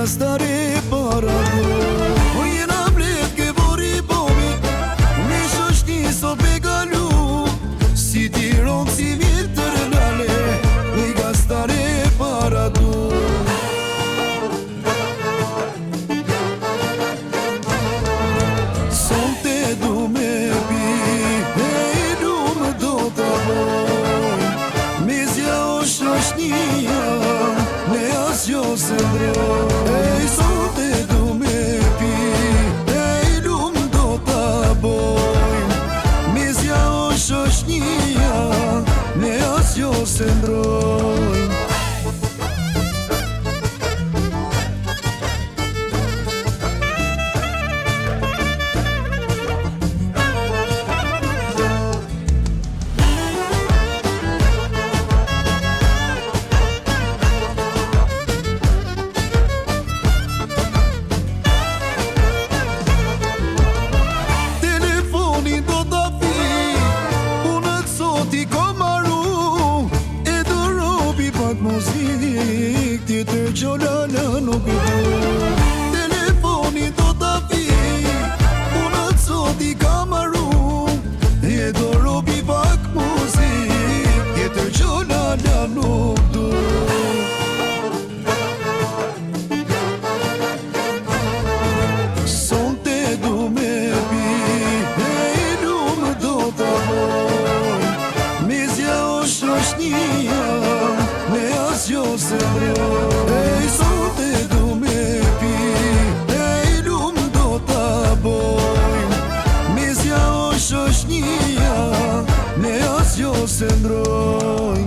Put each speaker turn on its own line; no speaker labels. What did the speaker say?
stare parado. O jena mbledh ke bori bomi, me shoshni sot me galu, si Tiranë si vjetër lale, i ka stare parado. Sonte du me pi, e i lumë do të boj, mezja o shoshnia, ne asjo se ndroj. Ej, sonte du me pi, e i lumë do të boj, mezja o shoshnia, ne asjo se ndroj. Muzik tjetër gjolala nuk e du. Telefoni do t'a fi, punët sot i ka maru, e do robi pak muzik tjetër gjolala nuk du. Sonte du me pi, e i lumë do t'a boj, mezja o shoshnia, ne asjo se ndroj. Ej, sonte du me pi, e i lumë do t'a boj, mezja o shoshnia, ne asjo se ndroj.